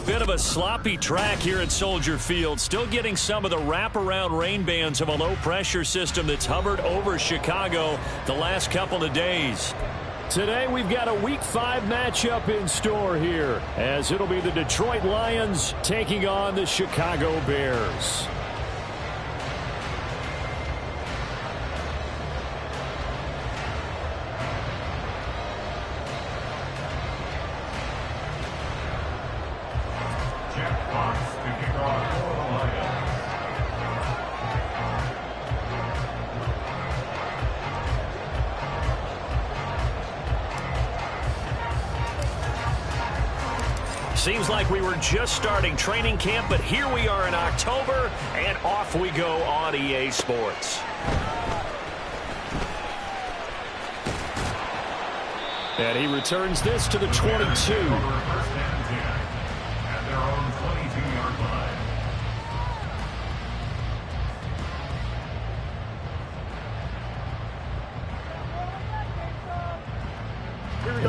bit of a sloppy track here at Soldier Field. Still getting some of the wraparound rain bands of a low-pressure system that's hovered over Chicago the last couple of days. Today we've got a Week 5 matchup in store here, as it'll be the Detroit Lions taking on the Chicago Bears. Seems like we were just starting training camp, but here we are in October, and off we go on EA Sports. And he returns this to the 22.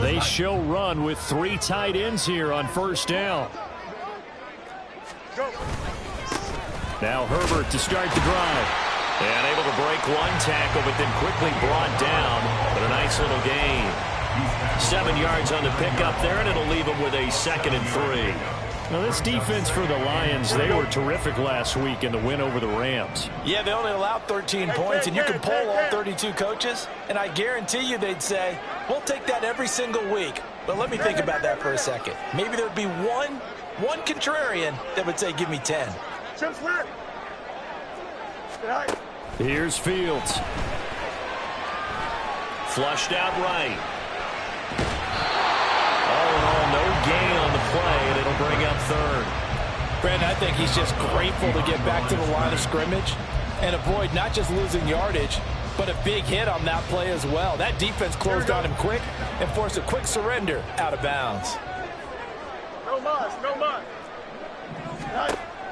They show run with 3 tight ends here on first down. Now Herbert to start the drive. And able to break one tackle, but then quickly brought down. But a nice little gain. 7 yards on the pickup there, and it'll leave him with a 2nd and 3. Now, this defense for the Lions, they were terrific last week in the win over the Rams. Yeah, they only allowed 13 points, and you can poll all 32 coaches, and I guarantee you they'd say, we'll take that every single week. But let me think about that for a second. Maybe there'd be one contrarian that would say, give me 10. Here's Fields. Flushed out right. All in all, no gain on the play, and it'll bring up 3rd. Brandon, I think he's just grateful to get back to the line of scrimmage and avoid not just losing yardage, but a big hit on that play as well. That defense closed on him quick and forced a quick surrender out of bounds. No muss, no muss.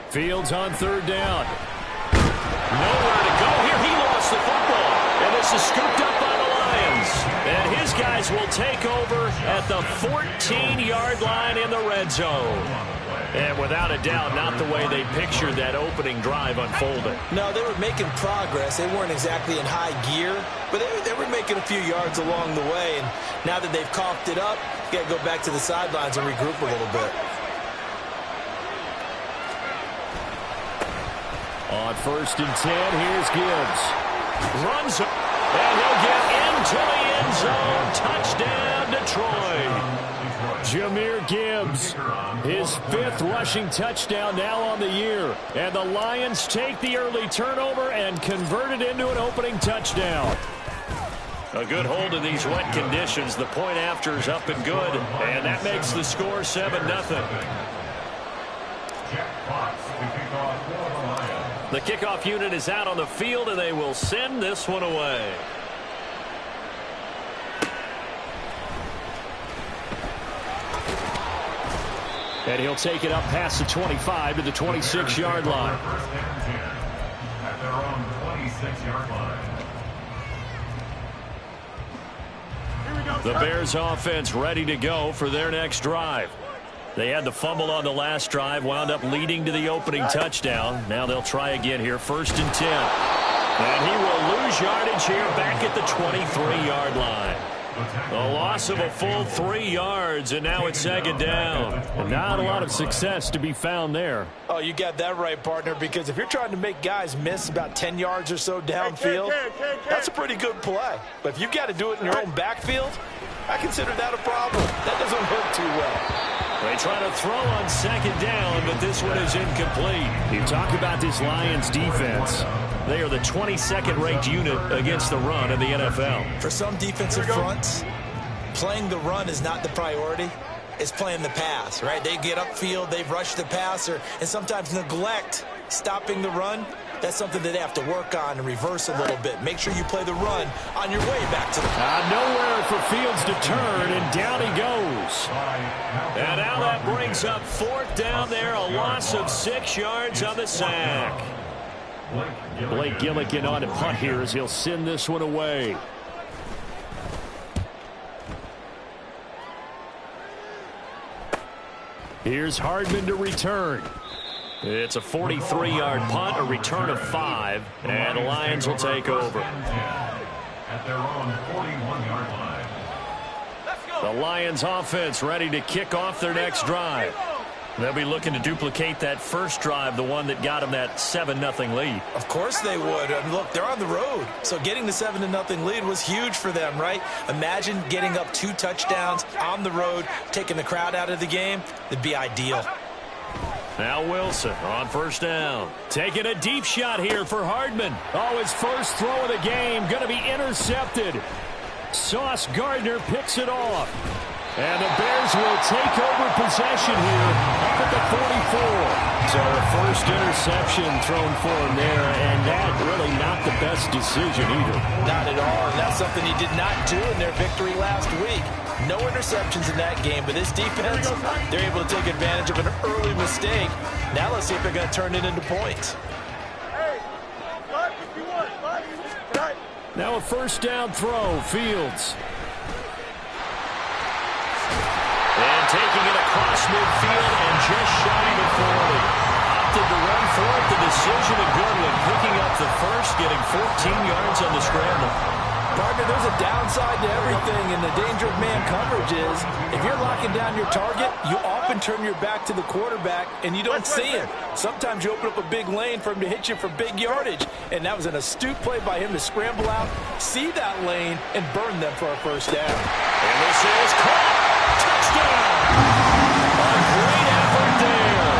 Fields on 3rd down. Nowhere to go here. He lost the football, and this is scooped up by the Lions. And his guys will take over at the 14-yard line in the red zone. And without a doubt, not the way they pictured that opening drive unfolding. No, they were making progress. They weren't exactly in high gear, but they were making a few yards along the way. And now that they've coughed it up, you got to go back to the sidelines and regroup a little bit. On 1st and 10, here's Gibbs. Runs, and he'll get into the end zone. Touchdown, Detroit. Jahmyr Gibbs, his 5th rushing touchdown now on the year. And the Lions take the early turnover and convert it into an opening touchdown. A good hold in these wet conditions. The point after is up and good, and that makes the score 7-0. The kickoff unit is out on the field, and they will send this one away. And he'll take it up past the 25 to the 26-yard line. At their own 26-yard line. The Bears offense ready to go for their next drive. They had the fumble on the last drive, wound up leading to the opening touchdown. Now they'll try again here, 1st and 10. And he will lose yardage here back at the 23-yard line. A loss of a full 3 yards, and now it's 2nd down. And not a lot of success to be found there. Oh, you got that right, partner, because if you're trying to make guys miss about 10 yards or so downfield, that's a pretty good play. But if you've got to do it in your own backfield, I consider that a problem. That doesn't work too well. They try to throw on 2nd down, but this one is incomplete. You talk about this Lions defense. They are the 22nd ranked unit against the run in the NFL. For some defensive fronts, playing the run is not the priority. It's playing the pass, right? They get upfield, they've rushed the passer, and sometimes neglect stopping the run. That's something that they have to work on and reverse a little bit. Make sure you play the run on your way back to the nowhere for Fields to turn, and down he goes. And now that brings up 4th down there, a loss of 6 yards on the sack. Blake Gillikin on a punt here as he'll send this one away. Here's Hardman to return. It's a 43-yard punt, a return of 5, and the Lions will take over. At their own 41-yard line. The Lions offense ready to kick off their next drive. They'll be looking to duplicate that first drive, the one that got them that 7-0 lead. Of course they would. I mean, look, they're on the road. So getting the 7-0 lead was huge for them, right? Imagine getting up 2 touchdowns on the road, taking the crowd out of the game. It'd be ideal. Now Wilson on first down. Taking a deep shot here for Hardman. Oh, his first throw of the game going to be intercepted. Sauce Gardner picks it off. And the Bears will take over possession here up at the 44. So the first interception thrown for him there, and that really not the best decision either. Not at all, and that's something he did not do in their victory last week. No interceptions in that game, but this defense, they're able to take advantage of an early mistake. Now let's see if they're going to turn it into points. Now a first down throw, Fields. And taking it across midfield and just shy of 40. Opted to run for it. The decision a good one. Picking up the first, getting 14 yards on the scramble. Partner, there's a downside to everything, and the danger of man coverage is if you're locking down your target, you often turn your back to the quarterback, and you don't see him. Sometimes you open up a big lane for him to hit you for big yardage, and that was an astute play by him to scramble out, see that lane, and burn them for a first down. And this is caught. Touchdown! A great effort there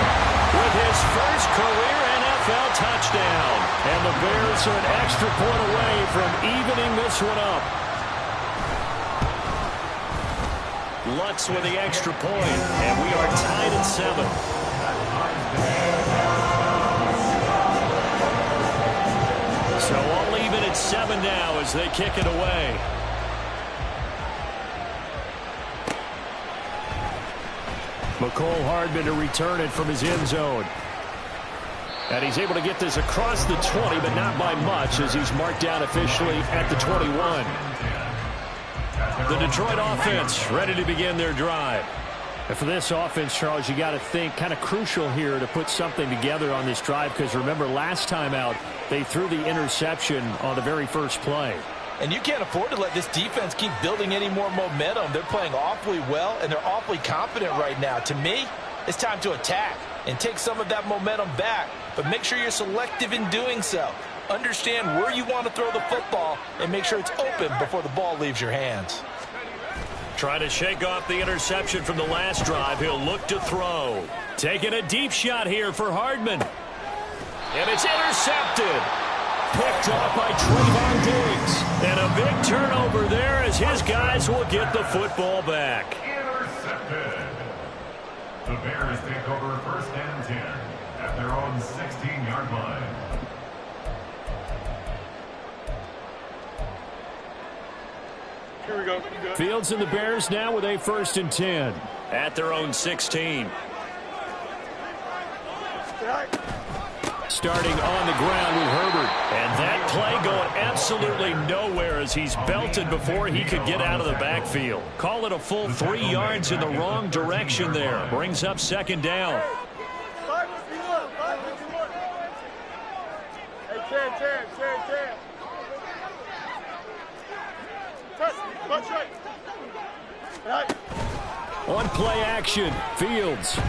with his first career NFL touchdown. And the Bears are an extra point away from evening this one up. Lutz with the extra point, and we are tied at 7. So all even at 7 now as they kick it away. McCole Hardman to return it from his end zone. And he's able to get this across the 20, but not by much as he's marked down officially at the 21. The Detroit offense ready to begin their drive. And for this offense, Charles, you got to think kind of crucial here to put something together on this drive because remember last time out they threw the interception on the very first play. And you can't afford to let this defense keep building any more momentum. They're playing awfully well, and they're awfully confident right now. To me, it's time to attack and take some of that momentum back. But make sure you're selective in doing so. Understand where you want to throw the football and make sure it's open before the ball leaves your hands. Trying to shake off the interception from the last drive. He'll look to throw. Taking a deep shot here for Hardman. And it's intercepted. Picked off by Trayvon Diggs. And a big turnover there as his guys will get the football back. Intercepted. The Bears take over first and 10 at their own 16-yard line. Here we go. Fields and the Bears now with a first and 10 at their own 16. Starting on the ground with Herbert. And that play going absolutely nowhere as he's belted before he could get out of the backfield. Call it a full 3 yards in the wrong direction there. Brings up second down. Hey, 10. Touch right. On play action, Fields.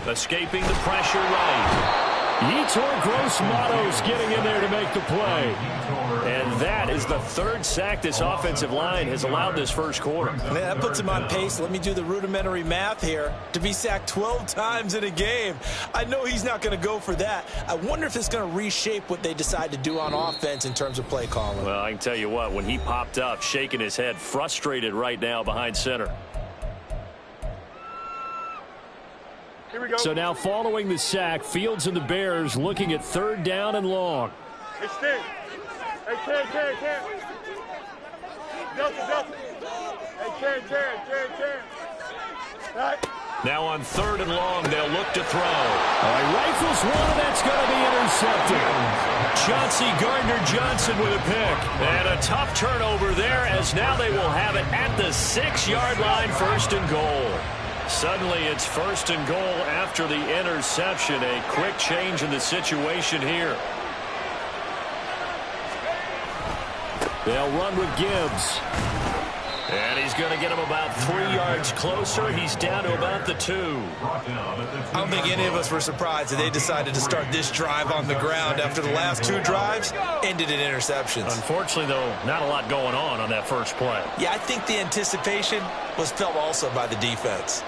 Escaping the pressure right. Yetur Gross-Matos getting in there to make the play. And that is the third sack this offensive line has allowed this first quarter. Man, that puts him on pace. Let me do the rudimentary math here. To be sacked 12 times in a game. I know he's not going to go for that. I wonder if it's going to reshape what they decide to do on offense in terms of play calling. Well, I can tell you what, when he popped up, shaking his head, frustrated right now behind center. Here we go. So now following the sack, Fields and the Bears looking at third down and long. Hey, Sting. Hey, 10. Delta. Hey, 10. Right. Now on third and long, they'll look to throw. Rifles one, and that's going to be intercepted. Chauncey Gardner-Johnson with a pick. And a tough turnover there as now they will have it at the 6-yard line, first and goal. Suddenly it's 1st and goal after the interception. A quick change in the situation here. They'll run with Gibbs. And he's going to get him about 3 yards closer. He's down to about the 2. I don't think any of us were surprised that they decided to start this drive on the ground after the last 2 drives ended in interceptions. Unfortunately, though, not a lot going on that first play. Yeah, I think the anticipation was felt also by the defense.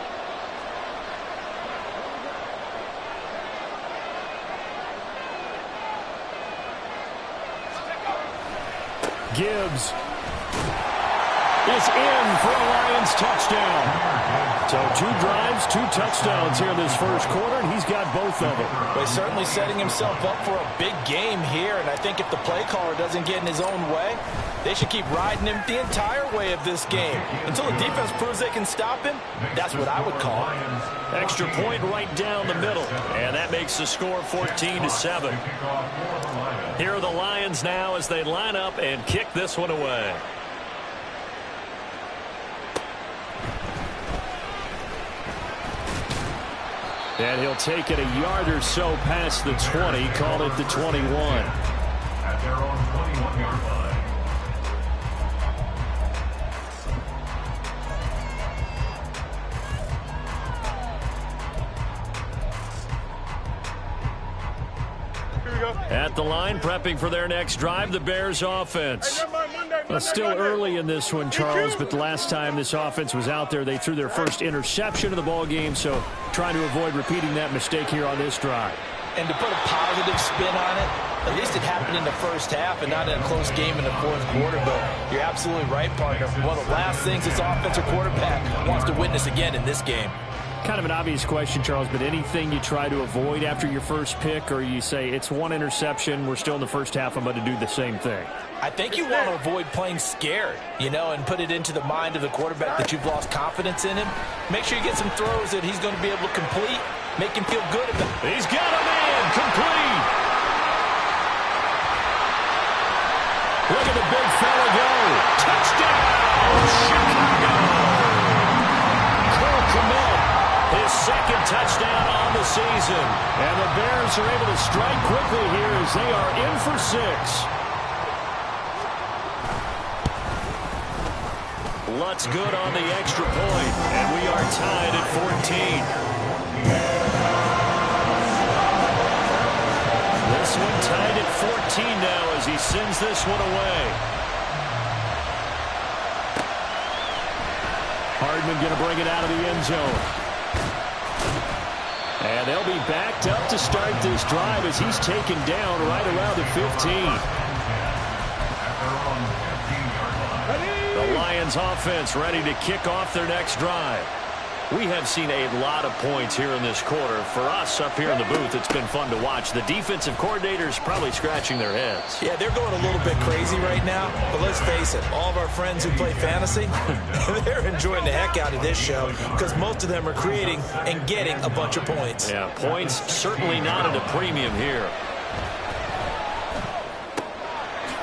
Gibbs is in for a Lions touchdown. So 2 drives, 2 touchdowns here in this first quarter, and he's got both of them. Well, he's certainly setting himself up for a big game here, and I think if the play caller doesn't get in his own way, they should keep riding him the entire way of this game. Until the defense proves they can stop him, that's what I would call it. Extra point right down the middle, and that makes the score 14-7. Here are the Lions now as they line up and kick this one away. And he'll take it a yard or so past the 20, call it the 21. At their own 21-yard line. Here we go. At the line, prepping for their next drive, the Bears offense. Well, still early in this one, Charles, but the last time this offense was out there, they threw their first interception of the ball game, so trying to avoid repeating that mistake here on this drive. And to put a positive spin on it, at least it happened in the first half and not in a close game in the fourth quarter, but you're absolutely right, partner. One of the last things this offensive quarterback wants to witness again in this game. Kind of an obvious question, Charles, but anything you try to avoid after your first pick, or you say it's 1 interception, we're still in the first half, I'm going to do the same thing? I think you want to avoid playing scared, and put it into the mind of the quarterback that you've lost confidence in him. Make sure you get some throws that he's going to be able to complete, make him feel good about it. He's got a man, complete. Look at the big fella go. Touchdown, Chicago. Cole Kmet, his 2nd touchdown on the season. And the Bears are able to strike quickly here as they are in for 6. Lutz good on the extra point, and we are tied at 14. This one tied at 14 now as he sends this one away. Hardman going to bring it out of the end zone. And they'll be backed up to start this drive as he's taken down right around the 15. The Lions offense ready to kick off their next drive. We have seen a lot of points here in this quarter. For us up here in the booth, it's been fun to watch. The defensive coordinators probably scratching their heads. Yeah, they're going a little bit crazy right now, but let's face it, all of our friends who play fantasy, they're enjoying the heck out of this show because most of them are creating and getting a bunch of points. Yeah, points certainly not at a premium here.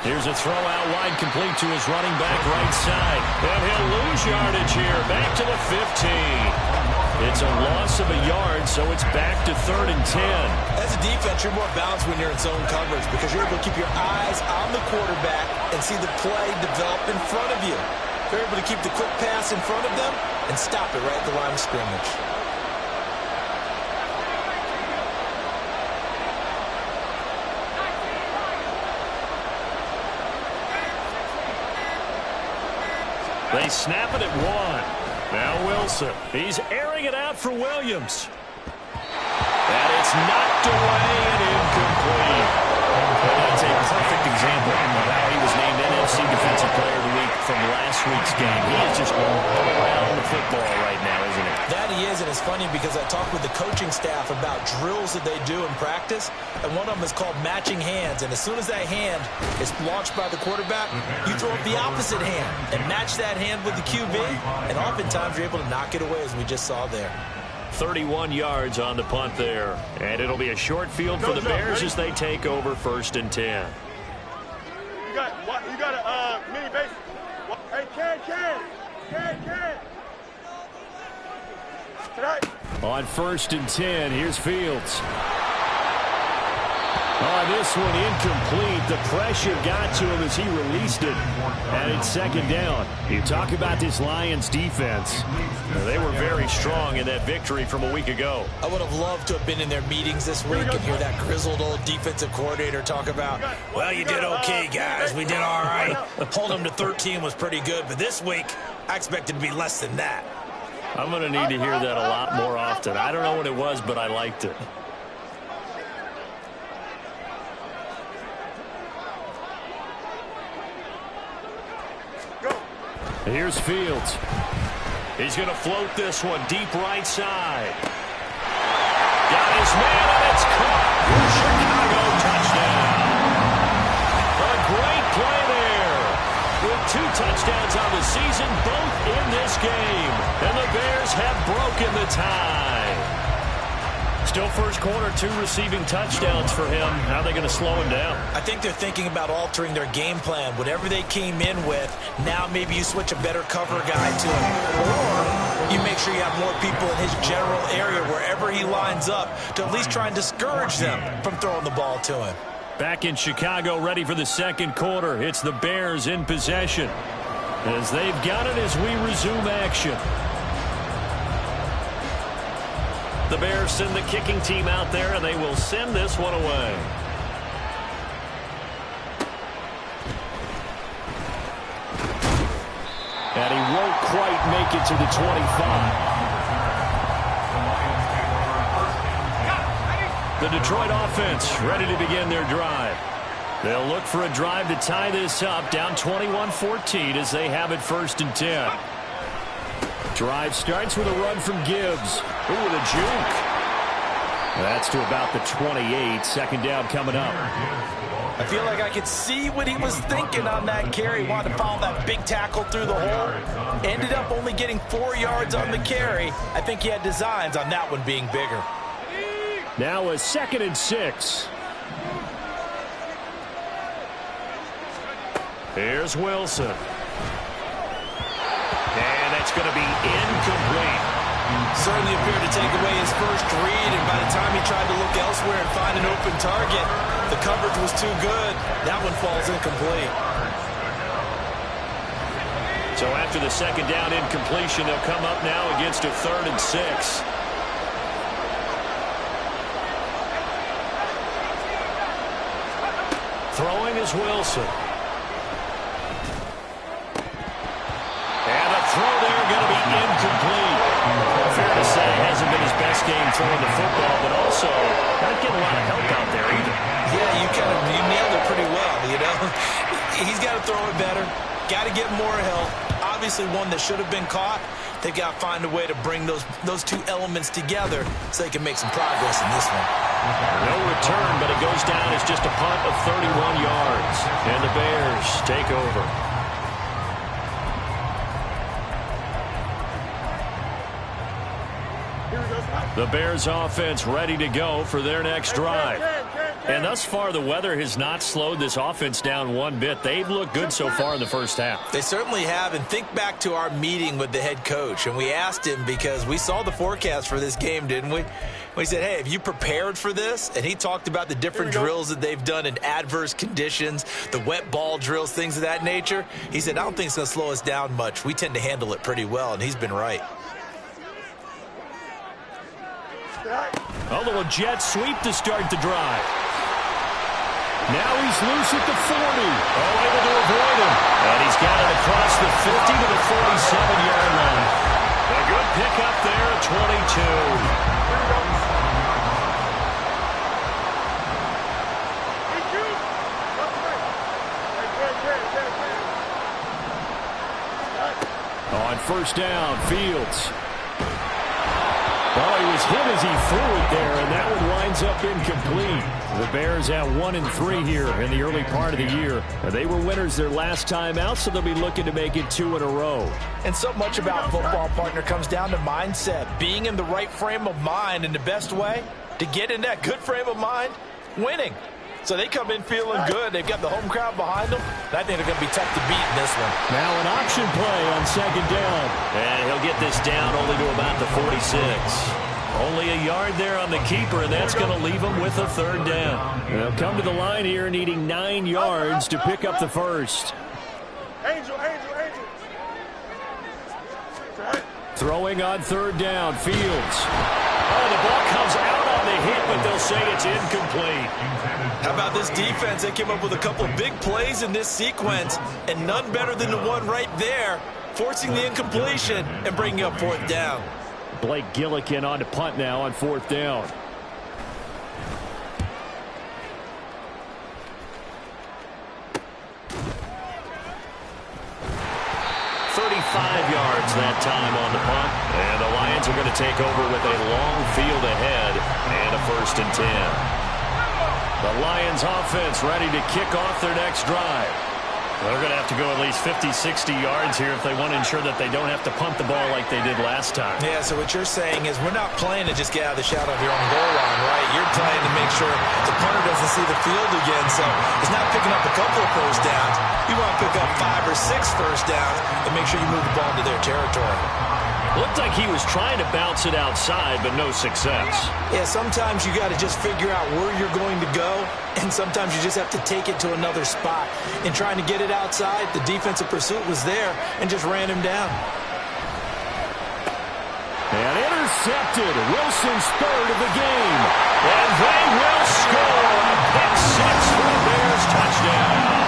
Here's a throw out wide, complete to his running back right side. And he'll lose yardage here, back to the 15. It's a loss of a yard, so it's back to 3rd and 10. As a defense, you're more balanced when you're in zone coverage because you're able to keep your eyes on the quarterback and see the play develop in front of you. You're able to keep the quick pass in front of them and stop it right at the line of scrimmage. They snap it at 1. Now Wilson. He's airing it out for Williams. And it's knocked away and incomplete. And that's a perfect example of how he was named NFC Defensive Player of the Week from last week's game. He is just all around the football right now, isn't he? That he is, and it's funny because I talked with the coaching staff about drills that they do in practice, and one of them is called matching hands. And as soon as that hand is launched by the quarterback, you throw up the opposite hand and match that hand with the QB, and oftentimes you're able to knock it away, as we just saw there. 31 yards on the punt there. And it'll be a short field for the Bears as they take over 1st and 10. You got a mini base. Hey, Ken. On 1st and 10, here's Fields. Oh, this one incomplete. The pressure got to him as he released it. And it's 2nd down. You talk about this Lions defense. They were very strong in that victory from a week ago. I would have loved to have been in their meetings this week and hear that grizzled old defensive coordinator talk about, well, you did okay, guys. We did all right. Holding them to 13 was pretty good. But this week, I expected to be less than that. I'm going to need to hear that a lot more often. I don't know what it was, but I liked it. Here's Fields. He's going to float this one deep right side. Got his man, and it's caught. Chicago touchdown. A great play there. With 2 touchdowns on the season, both in this game. And the Bears have broken the tie. Still first quarter, 2 receiving touchdowns for him. How are they going to slow him down? I think they're thinking about altering their game plan. Whatever they came in with, now maybe you switch a better cover guy to him. Or you make sure you have more people in his general area wherever he lines up to at least try and discourage them from throwing the ball to him. Back in Chicago, ready for the 2nd quarter. It's the Bears in possession as they've got it as we resume action. The Bears send the kicking team out there, and they will send this one away. And he won't quite make it to the 25. The Detroit offense ready to begin their drive. They'll look for a drive to tie this up, down 21-14 as they have it 1st and 10. Drive starts with a run from Gibbs. Ooh, with a juke. That's to about the 28. 2nd down coming up. I feel like I could see what he was thinking on that carry. Wanted to follow that big tackle through the hole. Ended up only getting 4 yards on the carry. I think he had designs on that one being bigger. Now a 2nd and 6. Here's Wilson. And that's going to be incomplete. Certainly appeared to take away his first read, and by the time he tried to look elsewhere and find an open target, the coverage was too good. That one falls incomplete. So after the 2nd down incompletion, they'll come up now against a 3rd and 6. Throwing is Wilson. And a throw there going to be incomplete. Fair to say, hasn't been his best game throwing the football, but also not getting a lot of help out there either. Yeah, you nailed it pretty well, you know. He's got to throw it better. Got to get more help. Obviously one that should have been caught. They've got to find a way to bring those 2 elements together so they can make some progress in this one. No return, but it goes down as just a punt of 31 yards. And the Bears take over. The Bears offense ready to go for their next drive. And thus far, the weather has not slowed this offense down one bit. They've looked good so far in the first half. They certainly have. And think back to our meeting with the head coach. And we asked him because we saw the forecast for this game, didn't we? We said, hey, have you prepared for this? And he talked about the different drills that they've done in adverse conditions, the wet ball drills, things of that nature. He said, I don't think it's going to slow us down much. We tend to handle it pretty well, and he's been right. A little jet sweep to start the drive. Now he's loose at the 40. Oh, able to avoid him. And he's got it across the 50 to the 47-yard line. A good pickup there at 22. On 1st down, Fields. Oh, he was hit as he threw it there, and that one winds up incomplete. The Bears at 1-3 here in the early part of the year. They were winners their last time out, so they'll be looking to make it 2 in a row. And so much about football, partner, comes down to mindset. Being in the right frame of mind, and the best way to get in that good frame of mind, winning. So they come in feeling good. They've got the home crowd behind them. And I think they're going to be tough to beat in this one. Now an option play on second down. And he'll get this down only to about the 46. Only a yard there on the keeper, and that's going to leave him with a third down. They'll come to the line here needing 9 yards to pick up the first. Angel. Throwing on third down, Fields. Oh, the ball comes out on the hit, but they'll say it's incomplete. How about this defense? They came up with a couple big plays in this sequence, and none better than the one right there, forcing the incompletion and bringing up fourth down. Blake Gillikin on to punt now on fourth down. 35 yards that time on the punt. And the Lions are going to take over with a long field ahead and a 1st and 10. The Lions offense ready to kick off their next drive. They're going to have to go at least 50, 60 yards here if they want to ensure that they don't have to punt the ball like they did last time. Yeah, so what you're saying is we're not playing to just get out of the shadow of your own goal line, right? You're playing to make sure the punter doesn't see the field again. So it's not picking up a couple of first downs. You want to pick up 5 or 6 first downs and make sure you move the ball into their territory. Looked like he was trying to bounce it outside, but no success. Yeah, sometimes you got to just figure out where you're going to go, and sometimes you just have to take it to another spot. In trying to get it outside, the defensive pursuit was there and just ran him down. And intercepted. Wilson's third of the game. And they will score a pick 6 for the Bears touchdown.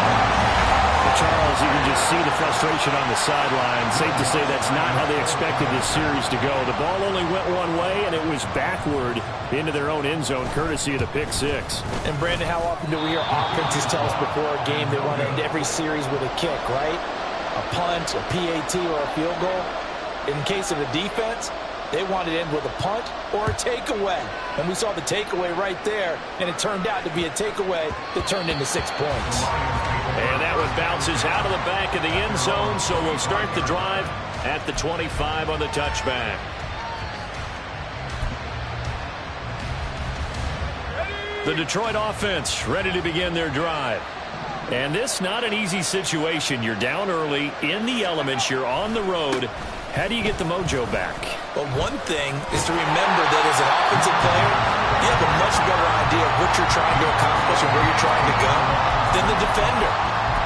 Charles, you can just see the frustration on the sideline. Safe to say that's not how they expected this series to go. The ball only went one way, and it was backward into their own end zone, courtesy of the pick 6. And, Brandon, how often do we hear offenses tell us before a game they want to end every series with a kick, right? A punt, a PAT, or a field goal. In case of the defense, they want to end with a punt or a takeaway. And we saw the takeaway right there, and it turned out to be a takeaway that turned into 6 points. And that one bounces out of the back of the end zone, so we'll start the drive at the 25 on the touchback. The Detroit offense ready to begin their drive. And this not an easy situation. You're down early, in the elements, you're on the road. How do you get the mojo back? Well, one thing is to remember that as an offensive player, you have a much better idea of what you're trying to accomplish and where you're trying to go than the defender.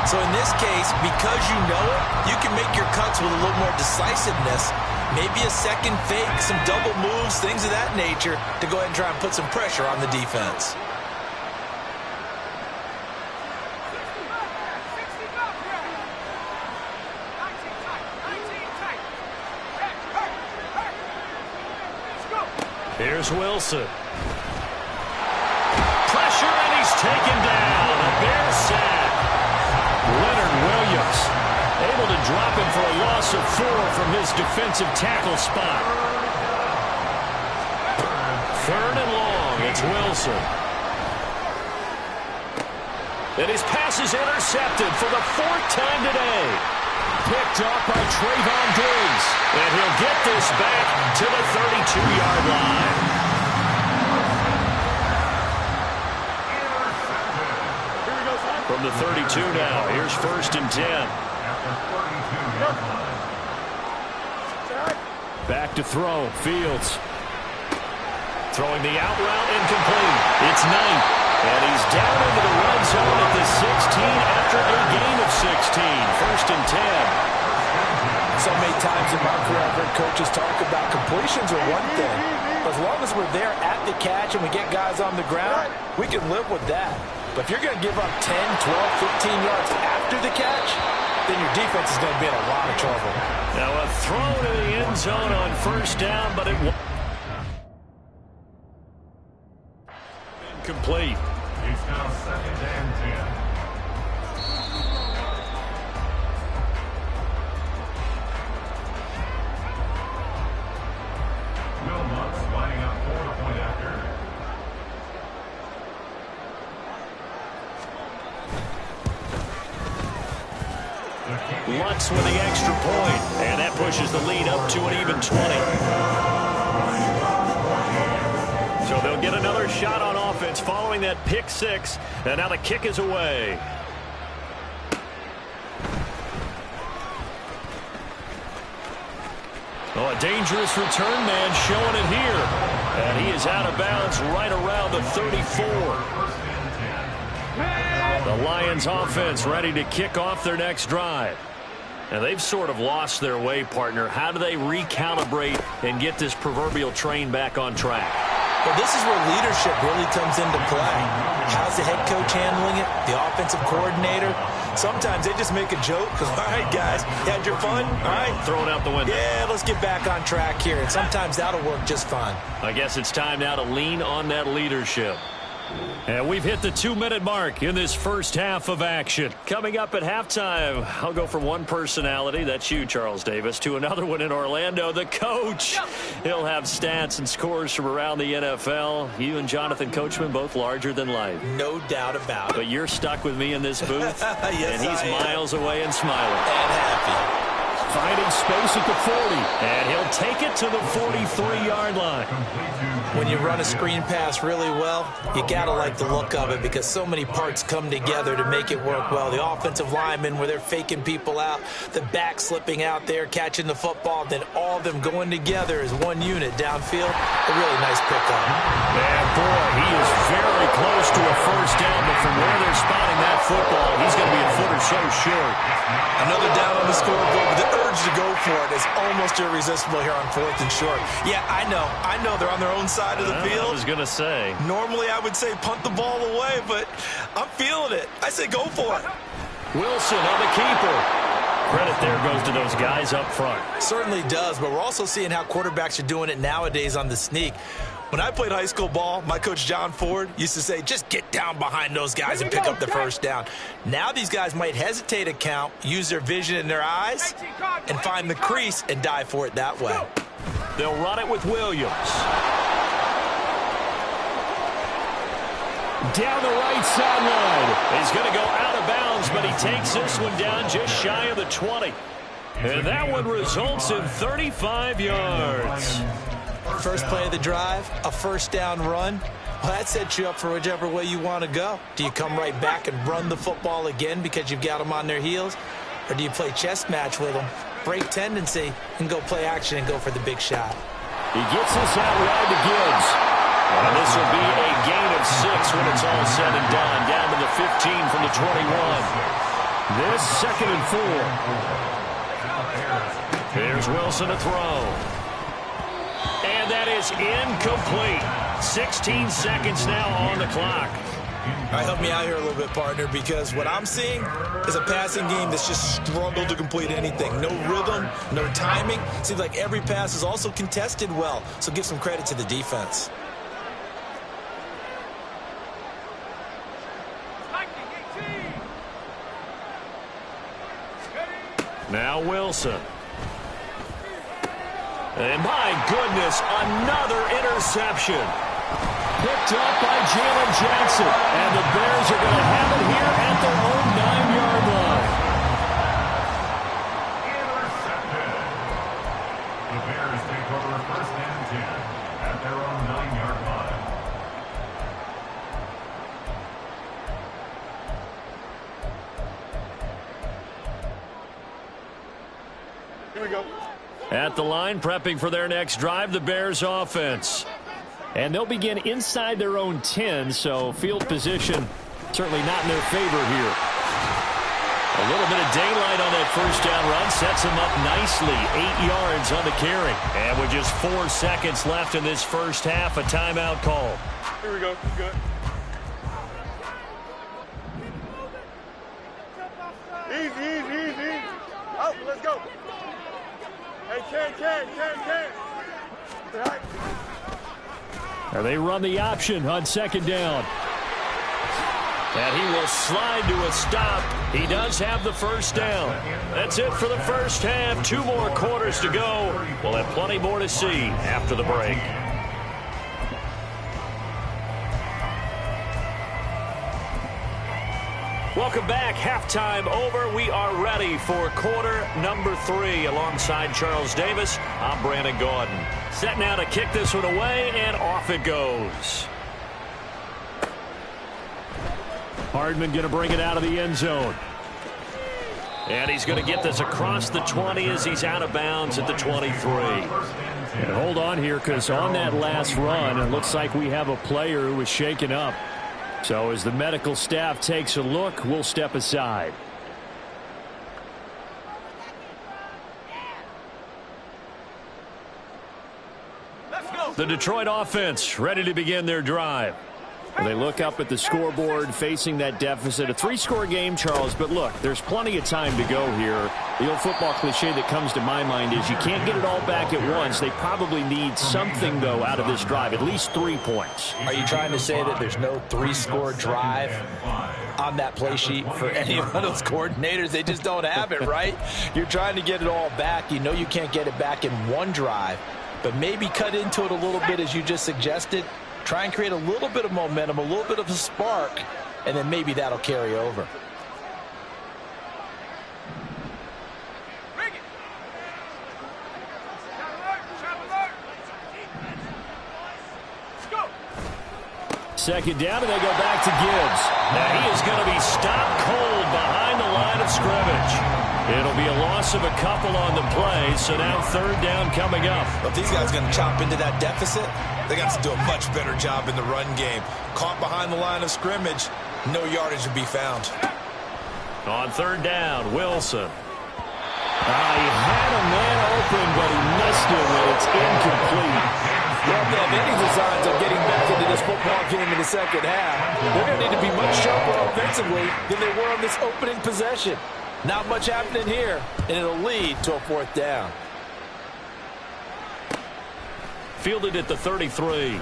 So in this case, because you know it, you can make your cuts with a little more decisiveness, maybe a second fake, some double moves, things of that nature, to go ahead and try and put some pressure on the defense. Here's Wilson. Pressure, and he's taken down. A Bear sack. Leonard Williams able to drop him for a loss of 4 from his defensive tackle spot. 3rd and long. It's Wilson. And his pass is intercepted for the 4th time today. Picked up by Trayvon Diggs. And he'll get this back to the 32-yard line. From the 32 now, here's 1st and 10. Back to throw, Fields. Throwing the out route, incomplete. It's Knight. And he's down into the red zone at the 16 after a gain of 16. 1st and 10. So many times in my career, I've heard coaches talk about completions are one thing. But as long as we're there at the catch and we get guys on the ground, we can live with that. But if you're going to give up 10, 12, 15 yards after the catch, then your defense is going to be in a lot of trouble. Now a throw to the end zone on 1st down, but it won't. Incomplete. It's now 2nd and 10. Lining up for the point after. Lutz with the extra point, and that pushes the lead up to an even 20. So they'll get another shot on offense following that pick six. And now the kick is away. Oh, a dangerous return man showing it here. And he is out of bounds right around the 34. The Lions offense ready to kick off their next drive. And they've sort of lost their way, partner. How do they recalibrate and get this proverbial train back on track? Well, this is where leadership really comes into play. How's the head coach handling it? The offensive coordinator? Sometimes they just make a joke. All right, guys, you had your fun? All right. Throw it out the window. Yeah, let's get back on track here. And sometimes that'll work just fine. I guess it's time now to lean on that leadership. And we've hit the 2-minute mark in this first half of action. Coming up at halftime, I'll go from one personality, that's you, Charles Davis, to another one in Orlando, the coach. He'll have stats and scores from around the NFL. You and Jonathan Coachman, both larger than life. No doubt about it. But you're stuck with me in this booth, yes, and he's miles away and smiling. And happy. Finding space at the 40, and he'll take it to the 43-yard line. When you run a screen pass really well, you got to like the look of it because so many parts come together to make it work well. The offensive linemen where they're faking people out, the back slipping out there, catching the football, then all of them going together as one unit downfield. A really nice pickup. And boy, he is very close to a first down, but from where they're spotting that football, he's going to be a foot or so short. Another down on the scoreboard, but the urge to go for it is almost irresistible here on 4th and short. Yeah, I know they're on their own side of the field. I was going to say. Normally I would say punt the ball away, but I'm feeling it. I say go for it. Wilson on the keeper. Credit there goes to those guys up front. Certainly does, but we're also seeing how quarterbacks are doing it nowadays on the sneak. When I played high school ball, my coach John Ford used to say, just get down behind those guys and pick up the first down. Now these guys might hesitate a count, use their vision in their eyes, and find the crease and dive for it that way. They'll run it with Williams. Down the right sideline. He's going to go out of bounds, but he takes this one down just shy of the 20. And that one results in 35 yards. First play of the drive, a first down run. Well, that sets you up for whichever way you want to go. Do you come right back and run the football again because you've got them on their heels? Or do you play chess match with them, break tendency, and go play action and go for the big shot? He gets this out wide to Gibbs. And this will be a gain of 6 when it's all said and done. Down to the 15 from the 21. This 2nd and 4. Here's Wilson to throw. And that is incomplete. 16 seconds now on the clock. All right, help me out here a little bit, partner, because what I'm seeing is a passing game that's just struggled to complete anything. No rhythm, no timing. Seems like every pass is also contested well, so give some credit to the defense. Now Wilson. And my goodness, another interception. Picked up by Jalen Jackson. And the Bears are going to have it here at their own 9-yard line. Intercepted. The Bears take over 1st and 10 at their own 9-yard line. Here we go. At the line, prepping for their next drive, the Bears offense. And they'll begin inside their own 10, so field position certainly not in their favor here. A little bit of daylight on that first down run sets them up nicely. 8 yards on the carry. And with just 4 seconds left in this first half, a timeout call. Here we go. Good. Easy. Out, let's go. Hey, Ken. Right. And they run the option on 2nd down. And he will slide to a stop. He does have the first down. That's it for the first half. 2 more quarters to go. We'll have plenty more to see after the break. Welcome back. Halftime over. We are ready for quarter number 3. Alongside Charles Davis, I'm Brandon Gordon. Set now to kick this one away, and off it goes. Hardman going to bring it out of the end zone. And he's going to get this across the 20 as he's out of bounds at the 23. And hold on here, because on that last run, it looks like we have a player who was shaken up. So as the medical staff takes a look, we'll step aside. The Detroit offense ready to begin their drive. Well, they look up at the scoreboard facing that deficit. A 3-score game, Charles, but look, there's plenty of time to go here. The old football cliche that comes to my mind is you can't get it all back at once. They probably need something, though, out of this drive, at least 3 points. Are you trying to say that there's no 3-score drive on that play sheet for any of those coordinators? They just don't have it, right? You're trying to get it all back. You know you can't get it back in one drive, but maybe cut into it a little bit as you just suggested. Try and create a little bit of momentum, a little bit of a spark, and then maybe that'll carry over. Second down, and they go back to Gibbs. Now he is going to be stopped cold behind the line of scrimmage. It'll be a loss of a couple on the play, so now third down coming up. If these guys are going to chop into that deficit, they got to do a much better job in the run game. Caught behind the line of scrimmage, no yardage to be found. On third down, Wilson. He had a man open, but he missed him, and it's incomplete. Well, if they have any designs of getting back into this football game in the second half, they're going to need to be much sharper offensively than they were on this opening possession. Not much happening here, and it'll lead to a fourth down. Fielded at the 33.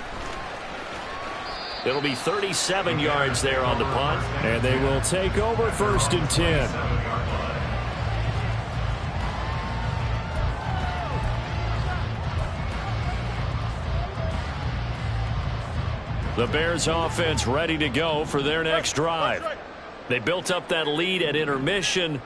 It'll be 37 yards there on the punt, and they will take over first and 10. The Bears offense ready to go for their next drive. They built up that lead at intermission,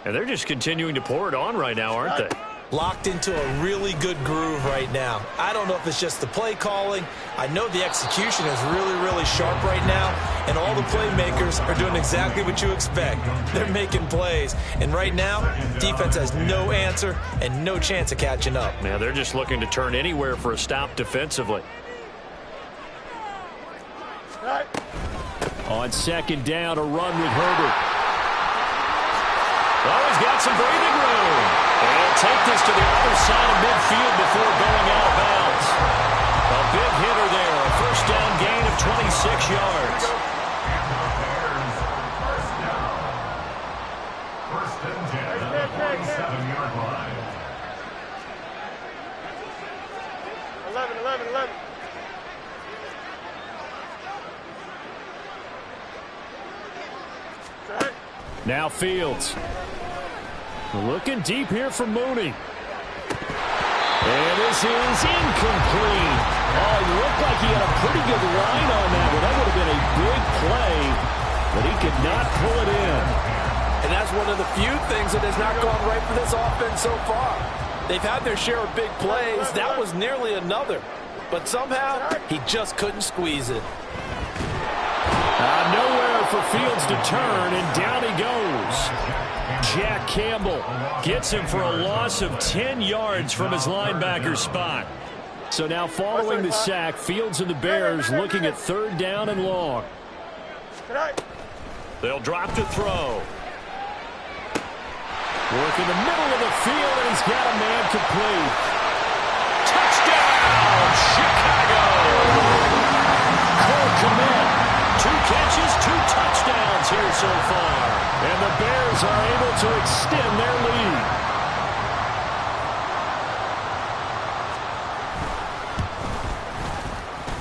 and they're just continuing to pour it on right now, aren't they? Locked into a really good groove right now. I don't know if it's just the play calling. I know the execution is really, really sharp right now, and all the playmakers are doing exactly what you expect. They're making plays, and right now, defense has no answer and no chance of catching up. Man, they're just looking to turn anywhere for a stop defensively. On second down, a run with Herbert. Oh, he's got some breathing room. And he'll take this to the other side of midfield before going out of bounds. A big hitter there. A first down gain of 26 yards. First and 10 at the 47-yard line. 11. Now Fields. Looking deep here for Mooney. And this is incomplete. Oh, he looked like he had a pretty good line on that one. That would have been a big play, but he could not pull it in. And that's one of the few things that has not gone right for this offense so far. They've had their share of big plays. That was nearly another. But somehow, he just couldn't squeeze it. Nowhere for Fields to turn, and down he goes. Jack Campbell gets him for a loss of 10 yards from his linebacker spot. So now following the sack, Fields and the Bears looking at third down and long. They'll drop to throw. Work in the middle of the field, and he's got a man complete. Touchdown, Chicago! Cole Kmet. 2 catches, 2 touchdowns here so far. And the Bears are able to extend their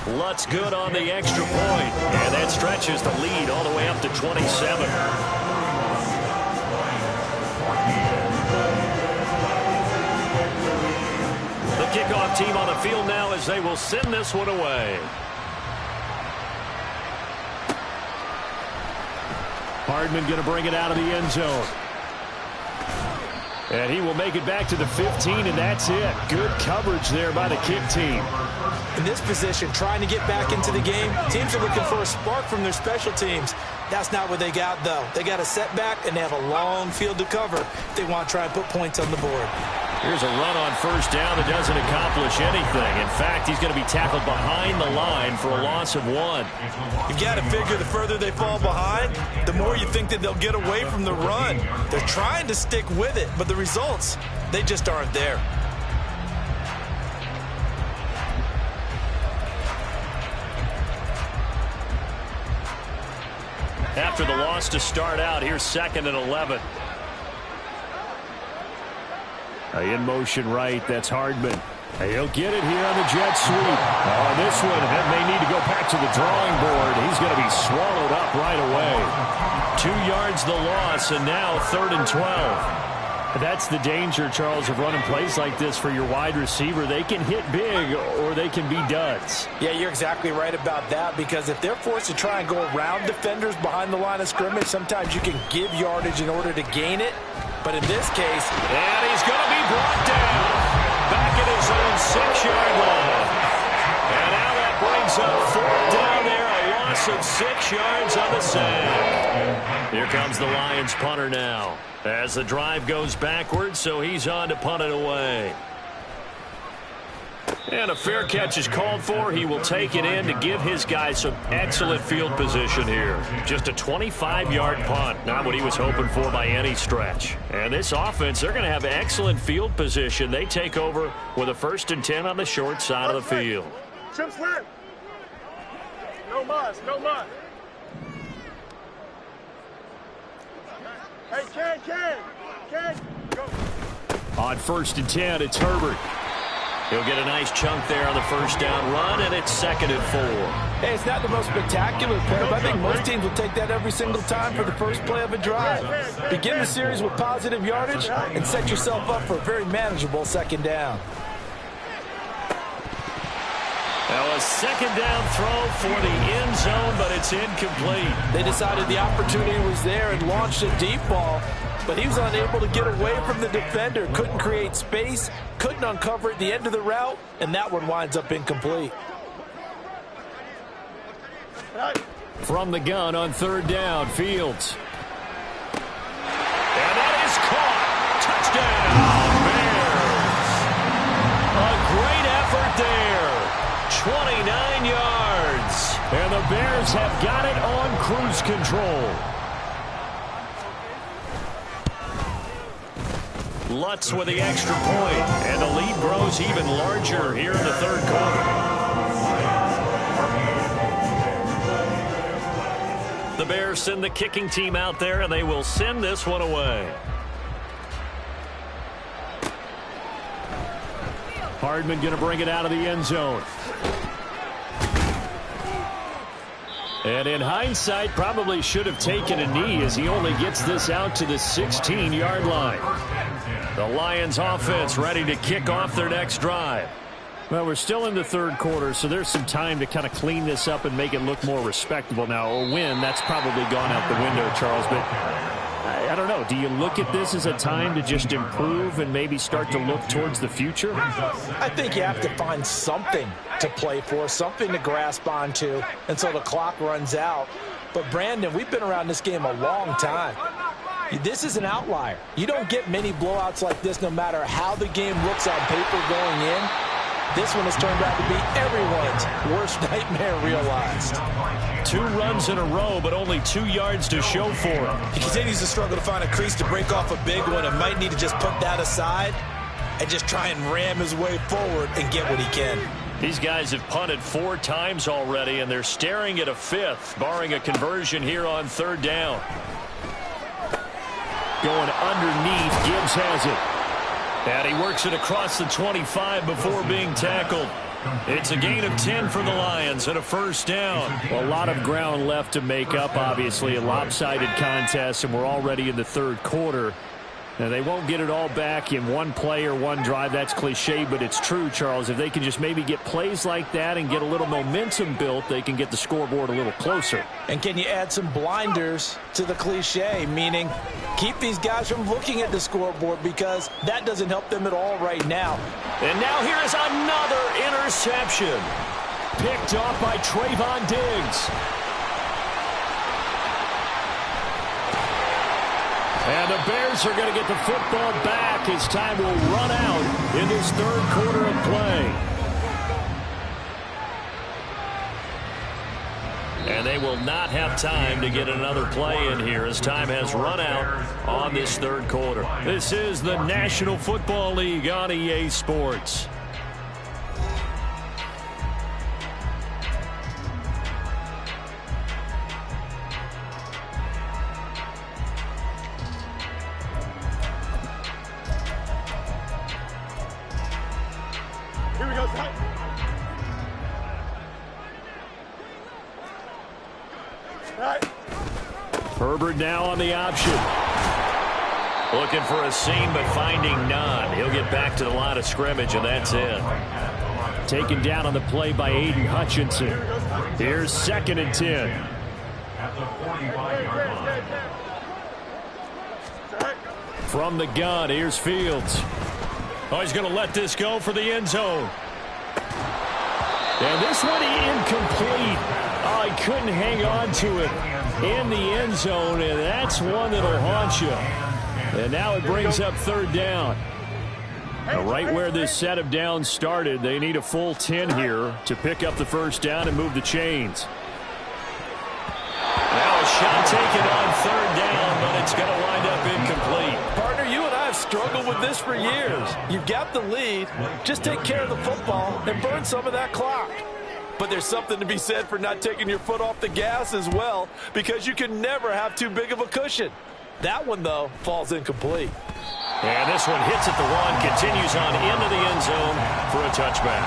lead. Lutz good on the extra point. And that stretches the lead all the way up to 27. The kickoff team on the field now as they will send this one away. Hardman going to bring it out of the end zone. And he will make it back to the 15, and that's it. Good coverage there by the kick team. In this position, trying to get back into the game, teams are looking for a spark from their special teams. That's not what they got, though. They got a setback, and they have a long field to cover if they want to try and put points on the board. Here's a run on first down that doesn't accomplish anything. In fact, he's going to be tackled behind the line for a loss of 1. You've got to figure the further they fall behind, the more you think that they'll get away from the run. They're trying to stick with it, but the results, they just aren't there. After the loss to start out, here's 2nd and 11. In motion right, that's Hardman. He'll get it here on the jet sweep. On this one, that may need to go back to the drawing board. He's going to be swallowed up right away. 2 yards the loss, and now 3rd and 12. That's the danger, Charles, of running plays like this for your wide receiver. They can hit big, or they can be duds. Yeah, you're exactly right about that, because if they're forced to try and go around defenders behind the line of scrimmage, sometimes you can give yardage in order to gain it. But in this case, and he's going to be brought down back at his own 6-yard line. And now that brings up 4th down there, a loss of 6 yards on the sack. Here comes the Lions punter now as the drive goes backwards, so he's on to punt it away. And a fair catch is called for. He will take it in to give his guys some excellent field position here. Just a 25-yard punt. Not what he was hoping for by any stretch. And this offense, they're going to have excellent field position. They take over with a 1st and 10 on the short side of the field. Trips left. No mas, no mas. Hey, Ken, go. On 1st and 10, it's Herbert. He'll get a nice chunk there on the 1st down run, and it's 2nd and 4. Hey, it's not the most spectacular play, but I think most teams will take that every single time for the first play of a drive. Begin the series with positive yardage and set yourself up for a very manageable 2nd down. Now a 2nd down throw for the end zone, but it's incomplete. They decided the opportunity was there and launched a deep ball, but he was unable to get away from the defender, couldn't create space, couldn't uncover at the end of the route, and that one winds up incomplete. From the gun on 3rd down, Fields. And that is caught. Touchdown, Bears. A great effort there. 29 yards. And the Bears have got it on cruise control. Lutz with the extra point, and the lead grows even larger here in the 3rd quarter. The Bears send the kicking team out there, and they will send this one away. Hardman going to bring it out of the end zone. And in hindsight, probably should have taken a knee as he only gets this out to the 16-yard line. The Lions offense ready to kick off their next drive. Well, we're still in the 3rd quarter, so there's some time to kind of clean this up and make it look more respectable. Now, a win, that's probably gone out the window, Charles, but I don't know. Do you look at this as a time to just improve and maybe start to look towards the future? I think you have to find something to play for, something to grasp onto until the clock runs out. But, Brandon, we've been around this game a long time. This is an outlier. You don't get many blowouts like this no matter how the game looks on paper going in. This one has turned out to be everyone's worst nightmare realized. 2 runs in a row, but only 2 yards to show for it. He continues to struggle to find a crease to break off a big one and might need to just put that aside and just try and ram his way forward and get what he can. These guys have punted 4 times already, and they're staring at a 5th, barring a conversion here on 3rd down. Going underneath, Gibbs has it. And he works it across the 25 before being tackled. It's a gain of 10 for the Lions and a 1st down. Well, a lot of ground left to make up, obviously. A lopsided contest, and we're already in the 3rd quarter. Now, they won't get it all back in one play or one drive. That's cliche, but it's true, Charles. If they can just maybe get plays like that and get a little momentum built, they can get the scoreboard a little closer. And can you add some blinders to the cliche, meaning keep these guys from looking at the scoreboard, because that doesn't help them at all right now. And now here is another interception. Picked off by Trayvon Diggs. And the Bears are going to get the football back as time will run out in this third quarter of play. And they will not have time to get another play in here as time has run out on this third quarter. This is the National Football League on EA Sports. Here we go, son. Herbert now on the option. Looking for a seam, but finding none. He'll get back to the line of scrimmage, and that's it. Taken down on the play by Aiden Hutchinson. Here's 2nd and 10. At the 45-yard line. From the gun, here's Fields. Oh, he's going to let this go for the end zone. And this one incomplete. Oh, he couldn't hang on to it in the end zone, and that's one that'll haunt you. And now it brings up 3rd down. Now, right where this set of downs started, they need a full 10 here to pick up the 1st down and move the chains. Now a shot taken on 3rd down, but it's going to wind up incomplete. Partner, you and I have struggled with this for years. You've got the lead. Just take care of the football and burn some of that clock. But there's something to be said for not taking your foot off the gas as well, because you can never have too big of a cushion. That one, though, falls incomplete. And this one hits at the 1, continues on into the end zone for a touchback.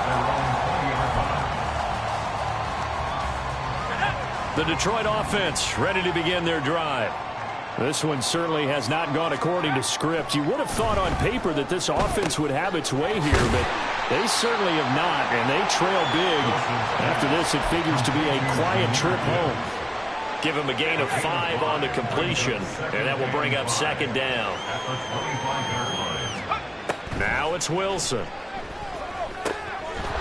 The Detroit offense ready to begin their drive. This one certainly has not gone according to script. You would have thought on paper that this offense would have its way here, but they certainly have not, and they trail big. After this, it figures to be a quiet trip home. Give him a gain of 5 on the completion, and that will bring up 2nd down. Now it's Wilson.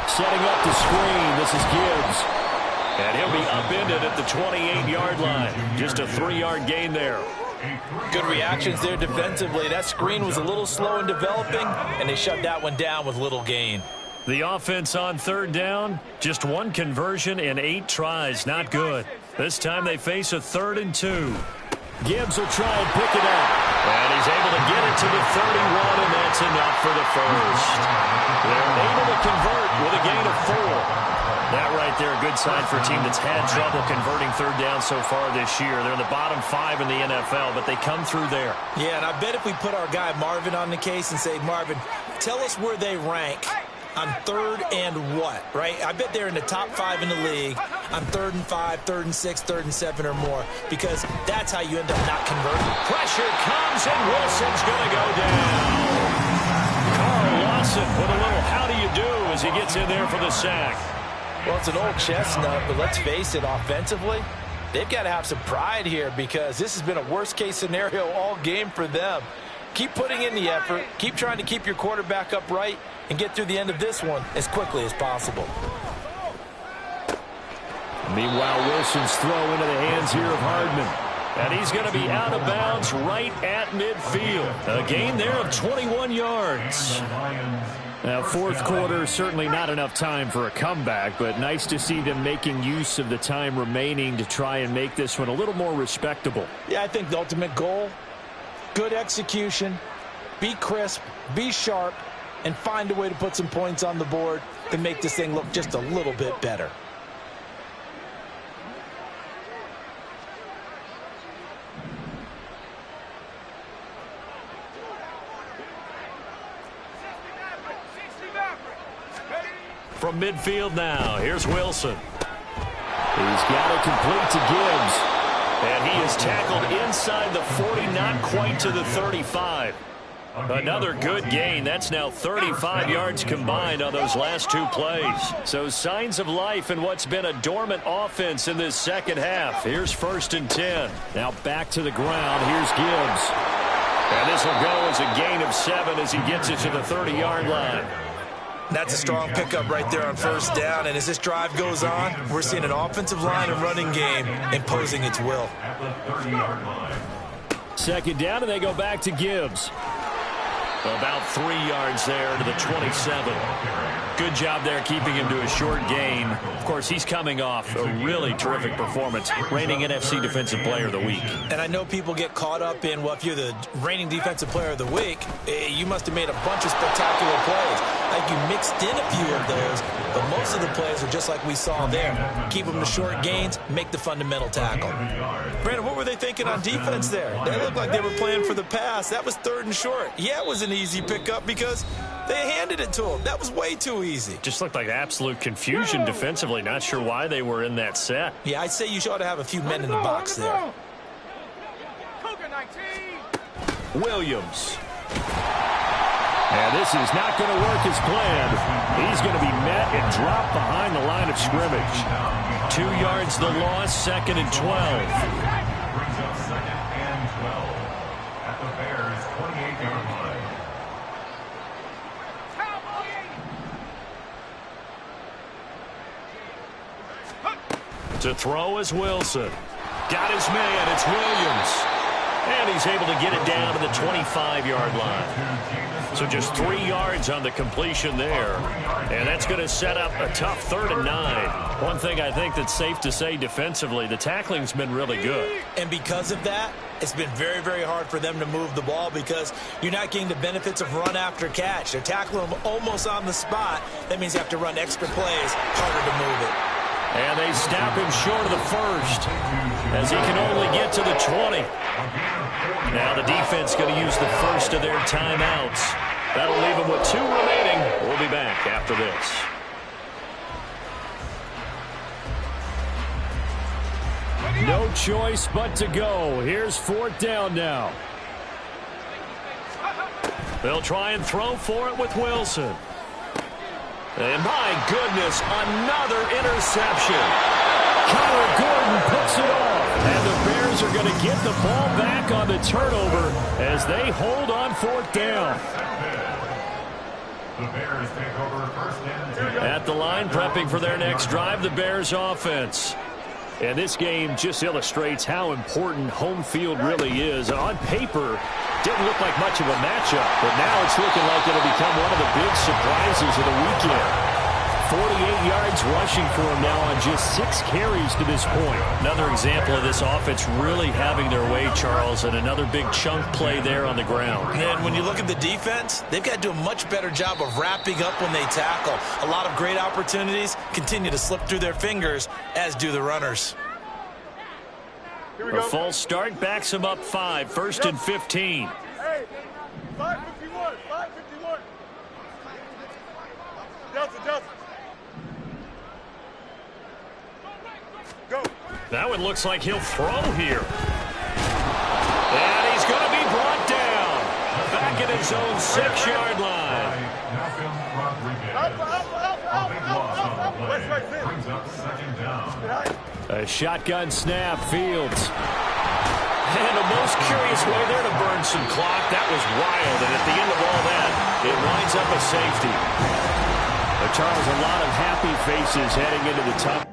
Setting up the screen, this is Gibbs. And he'll be upended at the 28-yard line. Just a 3-yard gain there. Good reactions there defensively. That screen was a little slow in developing, and they shut that one down with little gain. The offense on 3rd down, just 1 conversion in 8 tries. Not good. This time they face a 3rd and 2. Gibbs will try and pick it up. And he's able to get it to the 31, and that's enough for the 1st. They're able to convert with a gain of 4. That right there, a good sign for a team that's had trouble converting 3rd down so far this year. They're in the bottom 5 in the NFL, but they come through there. Yeah, and I bet if we put our guy Marvin on the case and say, Marvin, tell us where they rank on 3rd and what, right? I bet they're in the top 5 in the league on 3rd and 5, 3rd and 6, 3rd and 7 or more, because that's how you end up not converting. Pressure comes, and Wilson's going to go down. Carl Lawson with a little how do you do as he gets in there for the sack. Well, it's an old chestnut, but let's face it, offensively, they've got to have some pride here, because this has been a worst-case scenario all game for them. Keep putting in the effort, keep trying to keep your quarterback upright, and get through the end of this one as quickly as possible. Meanwhile, Wilson's throw into the hands here of Hardman. And he's going to be out of bounds right at midfield. A gain there of 21 yards. Now, 4th quarter, certainly not enough time for a comeback, but nice to see them making use of the time remaining to try and make this one a little more respectable. Yeah, I think the ultimate goal, good execution, be crisp, be sharp, and find a way to put some points on the board to make this thing look just a little bit better. From midfield now, here's Wilson. He's got it complete to Gibbs. And he is tackled inside the 40, not quite to the 35. Another good gain. That's now 35 yards combined on those last two plays. So signs of life in what's been a dormant offense in this second half. Here's 1st and 10. Now back to the ground. Here's Gibbs. And this will go as a gain of 7 as he gets it to the 30-yard line. That's a strong pickup right there on 1st down. And as this drive goes on, we're seeing an offensive line and running game imposing its will. At the 30-yard line. 2nd down, and they go back to Gibbs. About 3 yards there to the 27. Good job there keeping him to a short gain. Of course, he's coming off a really terrific performance, reigning NFC Defensive Player of the Week. And I know people get caught up in, well, if you're the reigning Defensive Player of the Week, you must have made a bunch of spectacular plays. Like you mixed in a few of those, but most of the plays are just like we saw there. Keep them to short gains, make the fundamental tackle. Brandon, what were they thinking on defense there? They looked like they were playing for the pass. That was 3rd and short. Yeah, it was an easy pickup because they handed it to him. That was way too easy. Just looked like absolute confusion defensively. Not sure why they were in that set. Yeah, I'd say you ought to have a few men in the box there. Williams. And this is not going to work as planned. He's going to be met and dropped behind the line of scrimmage. 2 yards the loss, 2nd and 12. Brings up 2nd and 12 at the Bears' 28-yard line. To throw is Wilson. Got his man. It's Williams. And he's able to get it down to the 25-yard line. So just 3 yards on the completion there. And that's going to set up a tough 3rd and 9. One thing I think that's safe to say defensively, the tackling's been really good. And because of that, it's been very, very hard for them to move the ball because you're not getting the benefits of run after catch. They're tackling them almost on the spot. That means you have to run extra plays, harder to move it. And they snap him short of the 1st as he can only get to the 20. Now the defense going to use the 1st of their timeouts. That'll leave them with 2 remaining. We'll be back after this. No choice but to go. Here's 4th down now. They'll try and throw for it with Wilson. And my goodness, another interception. Kyler Gordon puts it off. And the Bears are going to get the ball back on the turnover as they hold on 4th down. The Bears take over 1st and 10. At the line, prepping for their next drive, the Bears offense. And this game just illustrates how important home field really is. On paper, didn't look like much of a matchup, but now it's looking like it'll become one of the big surprises of the weekend. 48 yards rushing for him now on just 6 carries to this point. Another example of this offense really having their way, Charles, and another big chunk play there on the ground. And when you look at the defense, they've got to do a much better job of wrapping up when they tackle. A lot of great opportunities continue to slip through their fingers, as do the runners. A false start backs him up 5, 1st and 15. Hey, 551, 551. Delta. Go. That one looks like he'll throw here. And he's going to be brought down. Back at his own 6-yard line. Brings up 2nd down. A shotgun snap, Fields. And a most curious way there to burn some clock. That was wild, and at the end of all that, it winds up a safety. Charles, a lot of happy faces heading into the top.